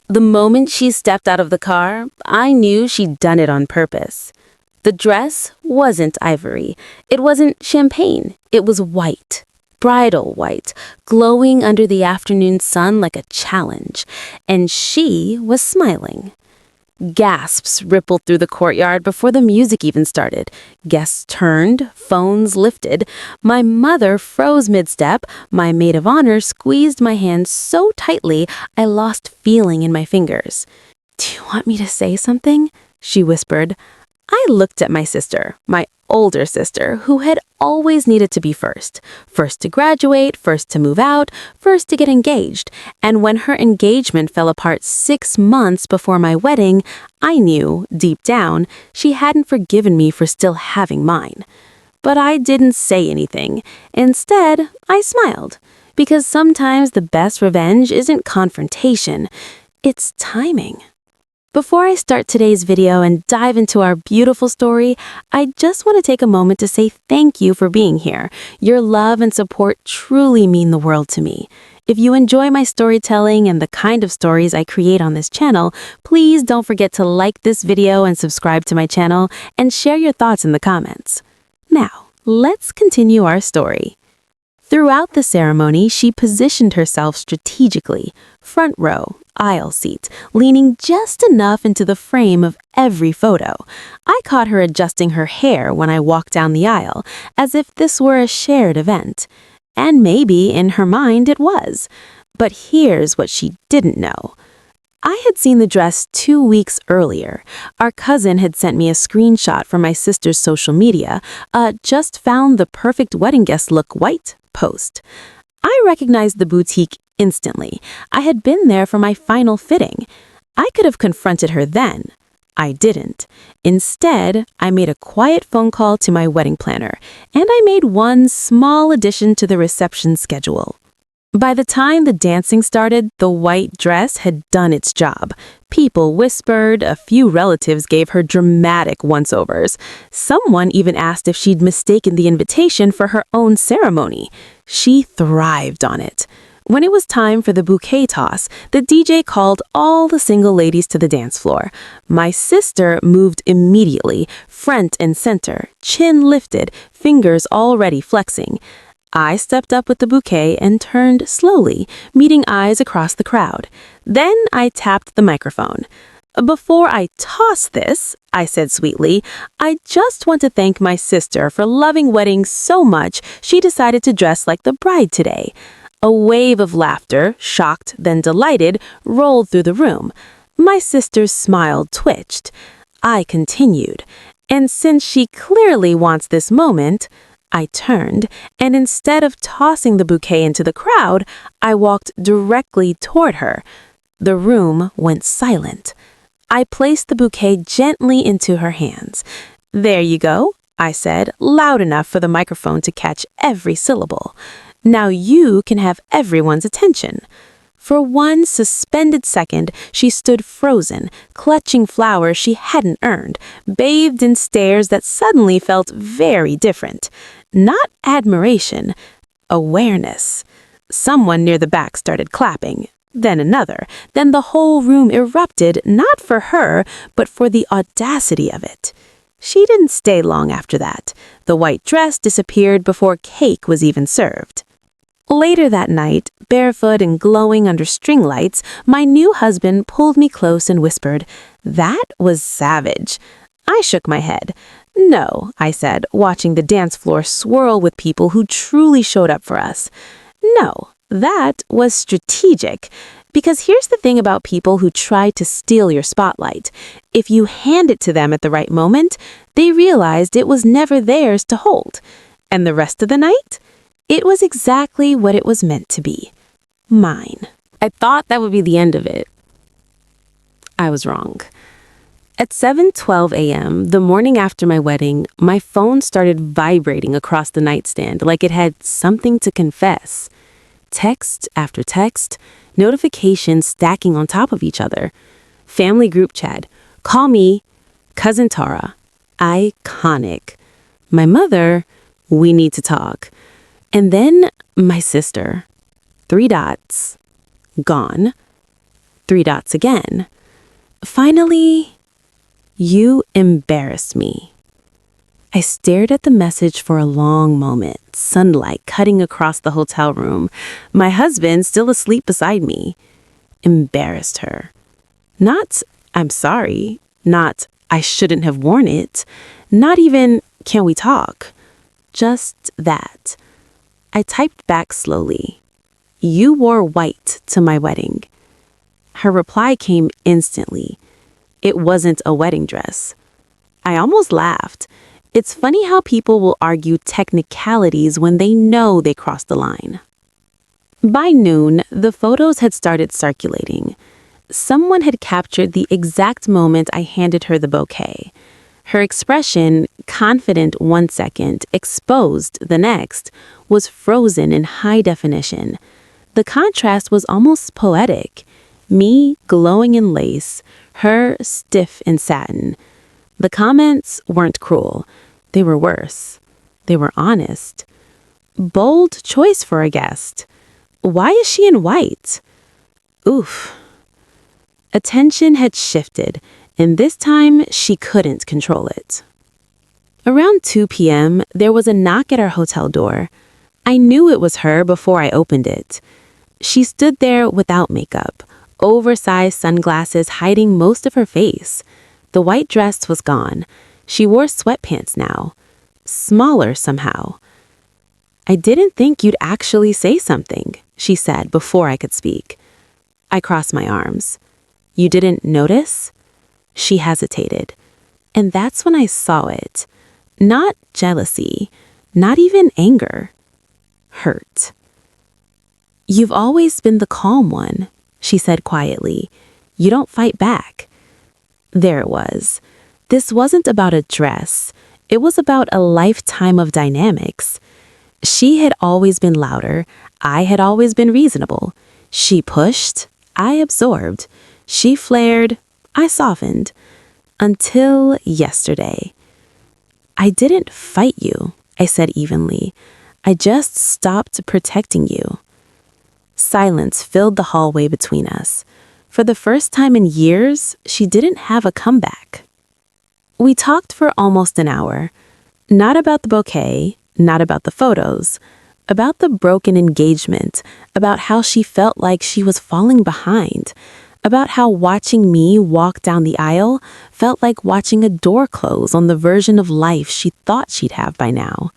The moment she stepped out of the car, I knew she'd done it on purpose. The dress wasn't ivory. It wasn't champagne. It was white. Bridal white, glowing under the afternoon sun like a challenge. And she was smiling. Gasps rippled through the courtyard before the music even started. Guests turned, phones lifted. My mother froze mid-step. My maid of honor squeezed my hand so tightly I lost feeling in my fingers. "Do you want me to say something?" she whispered. I looked at my sister, my older sister, who had always needed to be first. First to graduate, first to move out, first to get engaged. And when her engagement fell apart 6 months before my wedding, I knew, deep down, she hadn't forgiven me for still having mine. But I didn't say anything. Instead, I smiled. Because sometimes the best revenge isn't confrontation, it's timing. Before I start today's video and dive into our beautiful story, I just want to take a moment to say thank you for being here. Your love and support truly mean the world to me. If you enjoy my storytelling and the kind of stories I create on this channel, please don't forget to like this video and subscribe to my channel and share your thoughts in the comments. Now, let's continue our story. Throughout the ceremony, she positioned herself strategically, front row, aisle seat, leaning just enough into the frame of every photo. I caught her adjusting her hair when I walked down the aisle, as if this were a shared event. And maybe in her mind it was. But here's what she didn't know. I had seen the dress 2 weeks earlier. Our cousin had sent me a screenshot from my sister's social media, just found the perfect wedding guest look white post. I recognized the boutique instantly. I had been there for my final fitting. I could have confronted her then. I didn't. Instead, I made a quiet phone call to my wedding planner, and I made one small addition to the reception schedule. By the time the dancing started, the white dress had done its job. People whispered, a few relatives gave her dramatic once-overs. Someone even asked if she'd mistaken the invitation for her own ceremony. She thrived on it. When it was time for the bouquet toss, the DJ called all the single ladies to the dance floor. My sister moved immediately, front and center, chin lifted, fingers already flexing. I stepped up with the bouquet and turned slowly, meeting eyes across the crowd. Then I tapped the microphone. "Before I toss this," I said sweetly, "I just want to thank my sister for loving weddings so much she decided to dress like the bride today." A wave of laughter, shocked then delighted, rolled through the room. My sister's smile twitched. I continued. "And since she clearly wants this moment," I turned, and instead of tossing the bouquet into the crowd, I walked directly toward her. The room went silent. I placed the bouquet gently into her hands. "There you go," I said, loud enough for the microphone to catch every syllable. "Now you can have everyone's attention." For one suspended second, she stood frozen, clutching flowers she hadn't earned, bathed in stares that suddenly felt very different. Not admiration, awareness. Someone near the back started clapping, then another, then the whole room erupted, not for her, but for the audacity of it. She didn't stay long after that. The white dress disappeared before cake was even served. Later that night, barefoot and glowing under string lights, my new husband pulled me close and whispered, "That was savage." I shook my head. "No," I said, watching the dance floor swirl with people who truly showed up for us. "No, that was strategic." Because here's the thing about people who try to steal your spotlight. If you hand it to them at the right moment, they realized it was never theirs to hold. And the rest of the night? It was exactly what it was meant to be. Mine. I thought that would be the end of it. I was wrong. At 7:12 a.m., the morning after my wedding, my phone started vibrating across the nightstand like it had something to confess. Text after text, notifications stacking on top of each other. Family group chat. "Call me. Cousin Tara." Iconic. My mother. "We need to talk." And then my sister. 3 dots. Gone. Three dots again. Finally, you embarrassed me. I stared at the message for a long moment, sunlight cutting across the hotel room, my husband still asleep beside me. Embarrassed her. Not, I'm sorry. Not, I shouldn't have worn it. Not even, can we talk? Just that. I typed back slowly. You wore white to my wedding. Her reply came instantly. It wasn't a wedding dress. I almost laughed. It's funny how people will argue technicalities when they know they crossed the line. By noon, the photos had started circulating. Someone had captured the exact moment I handed her the bouquet. Her expression, confident 1 second, exposed the next, was frozen in high definition. The contrast was almost poetic. Me glowing in lace, her stiff in satin. The comments weren't cruel. They were worse. They were honest. Bold choice for a guest. Why is she in white? Oof. Attention had shifted, and this time she couldn't control it. Around 2 p.m., there was a knock at our hotel door. I knew it was her before I opened it. She stood there without makeup, oversized sunglasses hiding most of her face. The white dress was gone. She wore sweatpants now. Smaller somehow. I didn't think you'd actually say something, she said before I could speak. I crossed my arms. You didn't notice? She hesitated. And that's when I saw it. Not jealousy, not even anger. Hurt. You've always been the calm one, she said quietly. You don't fight back. There it was. This wasn't about a dress. It was about a lifetime of dynamics. She had always been louder. I had always been reasonable. She pushed. I absorbed. She flared. I softened. Until yesterday. I didn't fight you, I said evenly. I just stopped protecting you. Silence filled the hallway between us. For the first time in years, she didn't have a comeback. We talked for almost an hour. Not about the bouquet, not about the photos, about the broken engagement, about how she felt like she was falling behind, about how watching me walk down the aisle felt like watching a door close on the version of life she thought she'd have by now.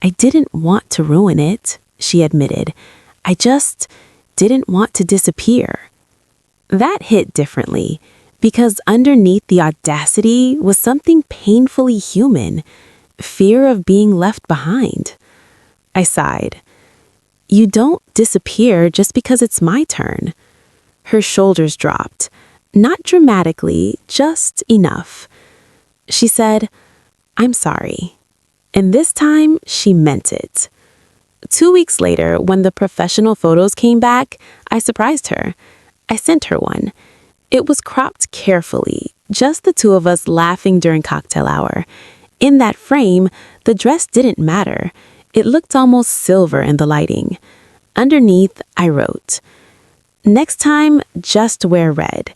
I didn't want to ruin it, she admitted. I just didn't want to disappear. That hit differently, because underneath the audacity was something painfully human, fear of being left behind. I sighed. You don't disappear just because it's my turn. Her shoulders dropped, not dramatically, just enough. She said, I'm sorry. And this time, she meant it. 2 weeks later, when the professional photos came back, I surprised her. I sent her one. It was cropped carefully, just the two of us laughing during cocktail hour. In that frame, the dress didn't matter. It looked almost silver in the lighting. Underneath, I wrote, Next time, just wear red.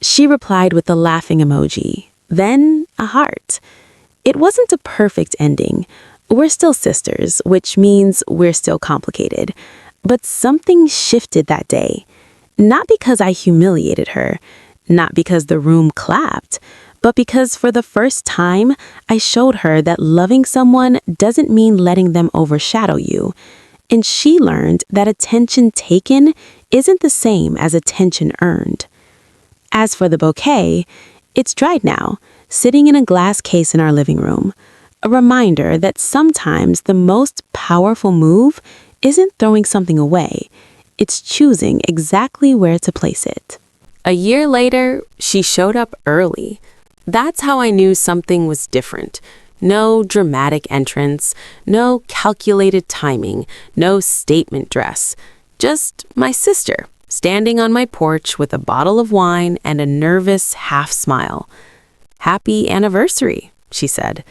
She replied with a laughing emoji, then a heart. It wasn't a perfect ending. We're still sisters, which means we're still complicated. But something shifted that day. Not because I humiliated her, not because the room clapped, but because for the first time, I showed her that loving someone doesn't mean letting them overshadow you. And she learned that attention taken isn't the same as attention earned. As for the bouquet, it's dried now, sitting in a glass case in our living room. A reminder that sometimes the most powerful move isn't throwing something away. It's choosing exactly where to place it. A year later, she showed up early. That's how I knew something was different. No dramatic entrance, no calculated timing, no statement dress. Just my sister, standing on my porch with a bottle of wine and a nervous half smile. Happy anniversary, she said.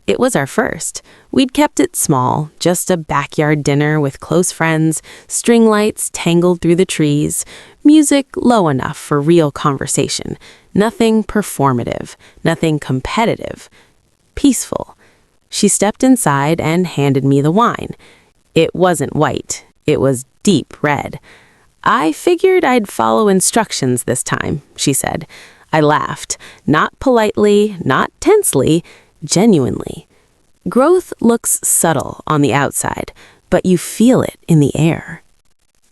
It was our first. We'd kept it small, just a backyard dinner with close friends, string lights tangled through the trees, music low enough for real conversation, nothing performative, nothing competitive. Peaceful. She stepped inside and handed me the wine. It wasn't white. It was deep red. I figured I'd follow instructions this time, she said. I laughed, not politely, not tensely, genuinely. Growth looks subtle on the outside, but you feel it in the air.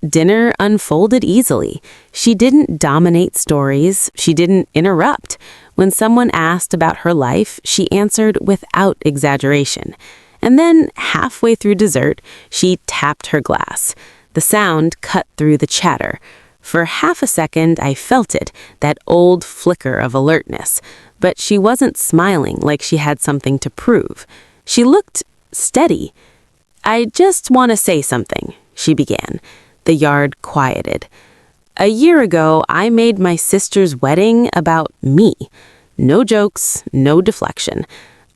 Dinner unfolded easily. She didn't dominate stories. She didn't interrupt. When someone asked about her life, she answered without exaggeration. And then, halfway through dessert, she tapped her glass. The sound cut through the chatter. For half a second, I felt it, that old flicker of alertness. But she wasn't smiling like she had something to prove. She looked steady. "I just want to say something," she began. The yard quieted. "A year ago, I made my sister's wedding about me. No jokes, no deflection.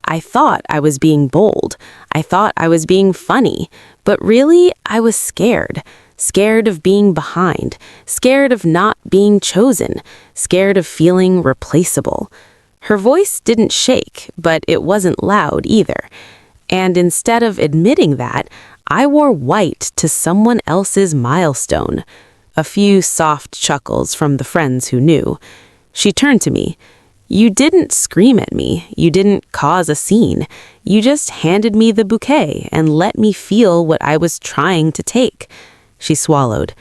I thought I was being bold. I thought I was being funny. But really, I was scared. Scared of being behind. Scared of not being chosen. Scared of feeling replaceable." Her voice didn't shake, but it wasn't loud either. And instead of admitting that, I wore white to someone else's milestone. A few soft chuckles from the friends who knew. She turned to me. "You didn't scream at me. You didn't cause a scene. You just handed me the bouquet and let me feel what I was trying to take." She swallowed.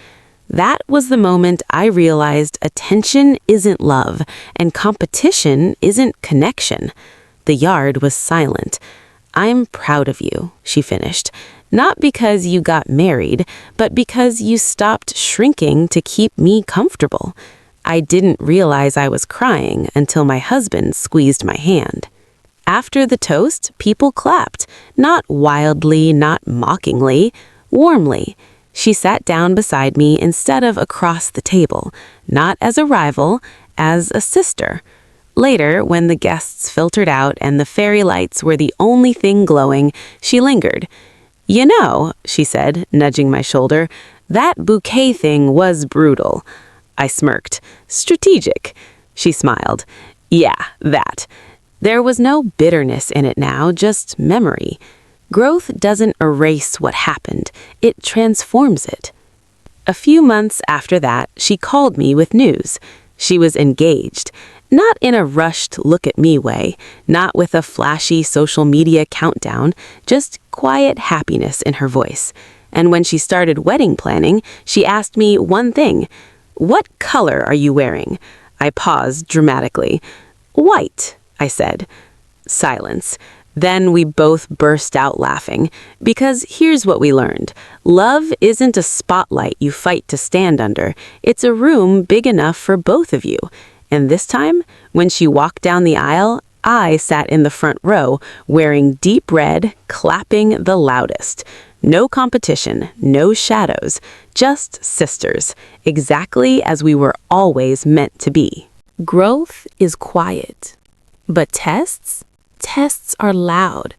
That was the moment I realized attention isn't love and competition isn't connection. The yard was silent. "I'm proud of you," she finished. "Not because you got married, but because you stopped shrinking to keep me comfortable." I didn't realize I was crying until my husband squeezed my hand. After the toast, people clapped, not wildly, not mockingly, warmly. She sat down beside me instead of across the table, not as a rival, as a sister. Later, when the guests filtered out and the fairy lights were the only thing glowing, she lingered. "You know," she said, nudging my shoulder, "that bouquet thing was brutal." I smirked. "Strategic." She smiled. "Yeah, that." There was no bitterness in it now, just memory. Growth doesn't erase what happened, it transforms it. A few months after that, she called me with news. She was engaged. Not in a rushed look-at-me way, not with a flashy social media countdown, just quiet happiness in her voice. And when she started wedding planning, she asked me one thing. "What color are you wearing?" I paused dramatically. "White," I said. Silence. Then we both burst out laughing, because here's what we learned. Love isn't a spotlight you fight to stand under. It's a room big enough for both of you. And this time, when she walked down the aisle, I sat in the front row, wearing deep red, clapping the loudest. No competition, no shadows, just sisters, exactly as we were always meant to be. Growth is quiet, but tests are loud.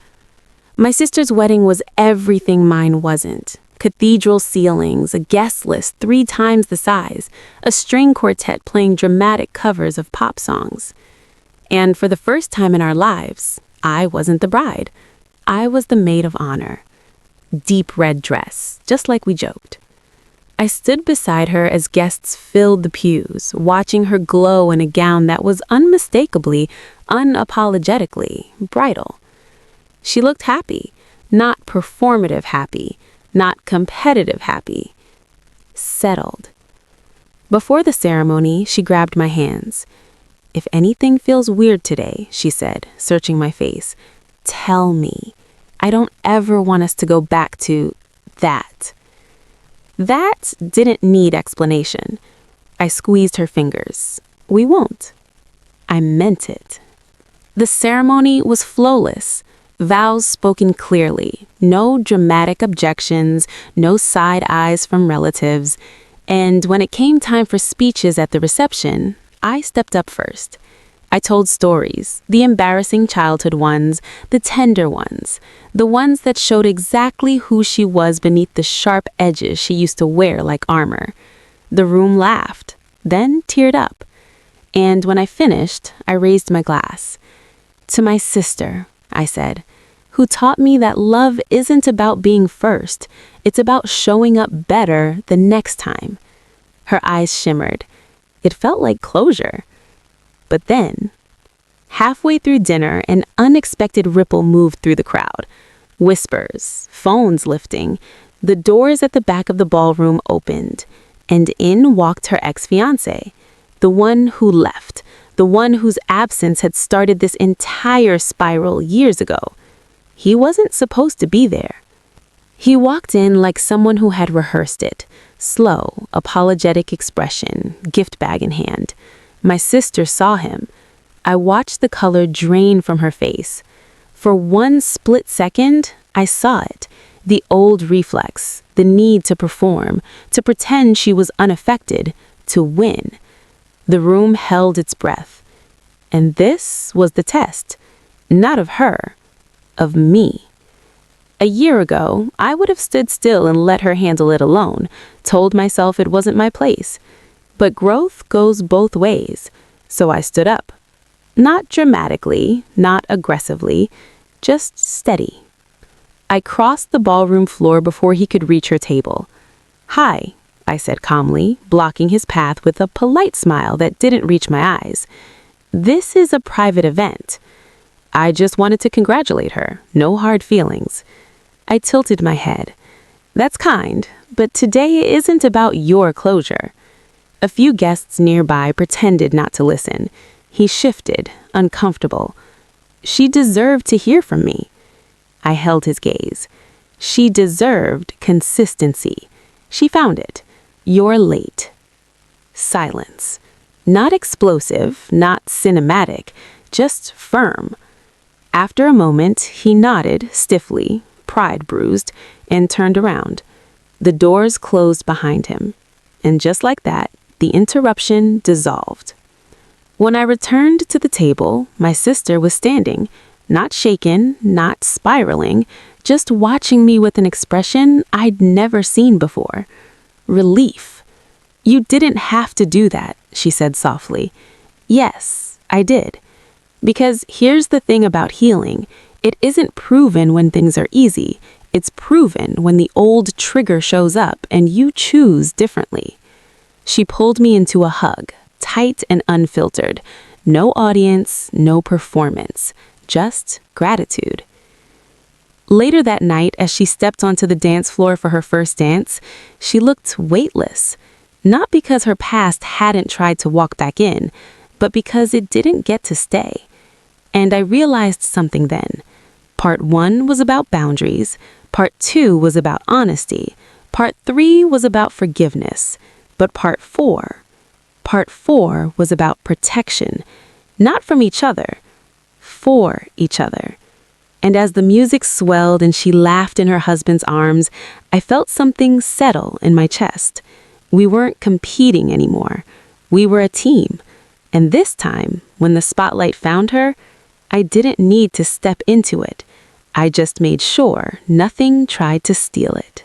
My sister's wedding was everything mine wasn't. Cathedral ceilings, a guest list 3 times the size, a string quartet playing dramatic covers of pop songs. And for the first time in our lives, I wasn't the bride. I was the maid of honor. Deep red dress, just like we joked. I stood beside her as guests filled the pews, watching her glow in a gown that was unmistakably, unapologetically bridal. She looked happy, not performative happy, not competitive happy. Settled. Before the ceremony, she grabbed my hands. "If anything feels weird today," she said, searching my face, "tell me. I don't ever want us to go back to that." That didn't need explanation. I squeezed her fingers. "We won't." I meant it. The ceremony was flawless. Vows spoken clearly. No dramatic objections, no side eyes from relatives. And when it came time for speeches at the reception, I stepped up first. I told stories, the embarrassing childhood ones, the tender ones, the ones that showed exactly who she was beneath the sharp edges she used to wear like armor. The room laughed, then teared up. And when I finished, I raised my glass. To my sister, I said, who taught me that love isn't about being first, it's about showing up better the next time. Her eyes shimmered. It felt like closure. But then, halfway through dinner, an unexpected ripple moved through the crowd. Whispers, phones lifting, the doors at the back of the ballroom opened, and in walked her ex-fiancé, the one who left, the one whose absence had started this entire spiral years ago. He wasn't supposed to be there. He walked in like someone who had rehearsed it, slow, apologetic expression, gift bag in hand. My sister saw him. I watched the color drain from her face. For one split second, I saw it. The old reflex, the need to perform, to pretend she was unaffected, to win. The room held its breath. And this was the test. Not of her, of me. A year ago, I would have stood still and let her handle it alone, told myself it wasn't my place. But growth goes both ways, so I stood up. Not dramatically, not aggressively, just steady. I crossed the ballroom floor before he could reach her table. "Hi," I said calmly, blocking his path with a polite smile that didn't reach my eyes. "This is a private event." I just wanted to congratulate her, no hard feelings. I tilted my head. "That's kind, but today isn't about your closure." A few guests nearby pretended not to listen. He shifted, uncomfortable. She deserved to hear from me. I held his gaze. She deserved consistency. She found it. "You're late." Silence. Not explosive, not cinematic, just firm. After a moment, he nodded stiffly, pride bruised, and turned around. The doors closed behind him. And just like that, the interruption dissolved. When I returned to the table, my sister was standing, not shaken, not spiraling, just watching me with an expression I'd never seen before. Relief. "You didn't have to do that," she said softly. "Yes, I did. Because here's the thing about healing. It isn't proven when things are easy. It's proven when the old trigger shows up and you choose differently." She pulled me into a hug, tight and unfiltered. No audience, no performance, just gratitude. Later that night, as she stepped onto the dance floor for her first dance, she looked weightless. Not because her past hadn't tried to walk back in, but because it didn't get to stay. And I realized something then. Part 1 was about boundaries. Part 2 was about honesty. Part 3 was about forgiveness. But part 4 was about protection, not from each other, for each other. And as the music swelled and she laughed in her husband's arms, I felt something settle in my chest. We weren't competing anymore. We were a team. And this time, when the spotlight found her, I didn't need to step into it. I just made sure nothing tried to steal it.